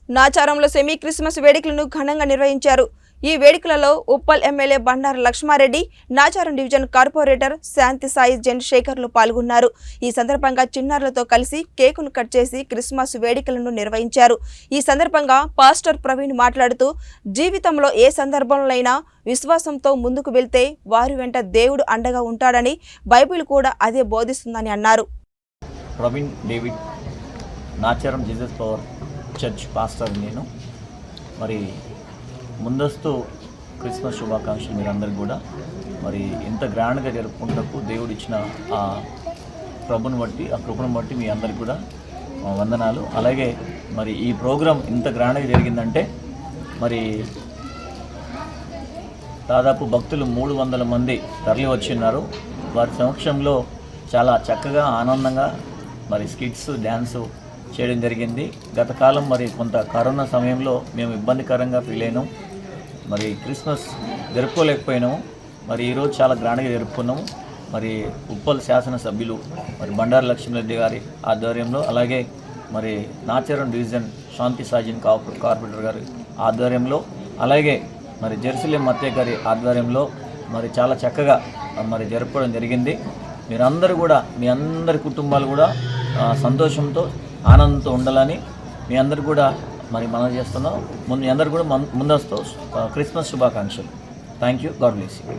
నాచారంలో semi Christmas వేడుకలను ఘనంగా నిర్వహించారు. ఈ వేడుకలలో Uppal MLA Bandaru Lakshmareddy, Nacharam division corporator Shanti Sai చంద్రశేఖర్లు పాల్గొన్నారు. ఈ సందర్భంగా చిన్నారులతో కలిసి కేకును కట్ చేసి క్రిస్మస్ వేడుకలను నిర్వహించారు. ఈ సందర్భంగా పాస్టర్ ప్రవీణ్ మాట్లాడుతూ, జీవితంలో ఏ సందర్భంలోనైనా విశ్వాసంతో ముందుకు వెళ్తే వారి వెంట దేవుడు అండగా ఉంటాడని బైబిల్ కూడా అదే బోధిస్తుందని అన్నారు. Praveen David, Nacharam Jesus power church pastor నేను. మరి ముందస్తు క్రిస్మస్ శుభాకాంక్షలు మీరందరికీ కూడా. మరి ఇంత గ్రాండ్గా జరుపుకుంటూ దేవుడు ఇచ్చిన ఆ ప్రభుని బట్టి, ఆ కృపను బట్టి మీ అందరికీ కూడా వందనాలు. అలాగే మరి ఈ ప్రోగ్రాం ఇంత గ్రాండ్గా జరిగిందంటే మరి దాదాపు భక్తులు 300 మంది తరలి వచ్చిన్నారు. వారి సమక్షంలో చాలా చక్కగా ఆనందంగా మరి స్కిట్స్, డ్యాన్సు చేయడం జరిగింది. గత కాలం మరి కొంత కరోనా సమయంలో మేము ఇబ్బందికరంగా ఫీల్ అయినాం. మరి క్రిస్మస్ జరుపుకోలేకపోయినాము. మరి ఈరోజు చాలా గ్రాండ్గా జరుపుకున్నాము. మరి ఉప్పల్ శాసనసభ్యులు మరి బండారు లక్ష్మీరెడ్డి గారి ఆధ్వర్యంలో, అలాగే మరి నాచారం డివిజన్ శాంతి సాయి కార్పొరేటర్ గారి ఆధ్వర్యంలో, అలాగే మరి జెరూసలేం మత్తయ్య గారి ఆధ్వర్యంలో మరి చాలా చక్కగా మరి జరుపుకోవడం జరిగింది. మీరందరూ కూడా, మీ అందరి కుటుంబాలు కూడా సంతోషంతో, ఆనందంతో ఉండాలని మీ అందరు కూడా మరి మనం చేస్తున్నాం. మీ అందరు కూడా ముందస్తు క్రిస్మస్ శుభాకాంక్షలు. Thank you. God bless you.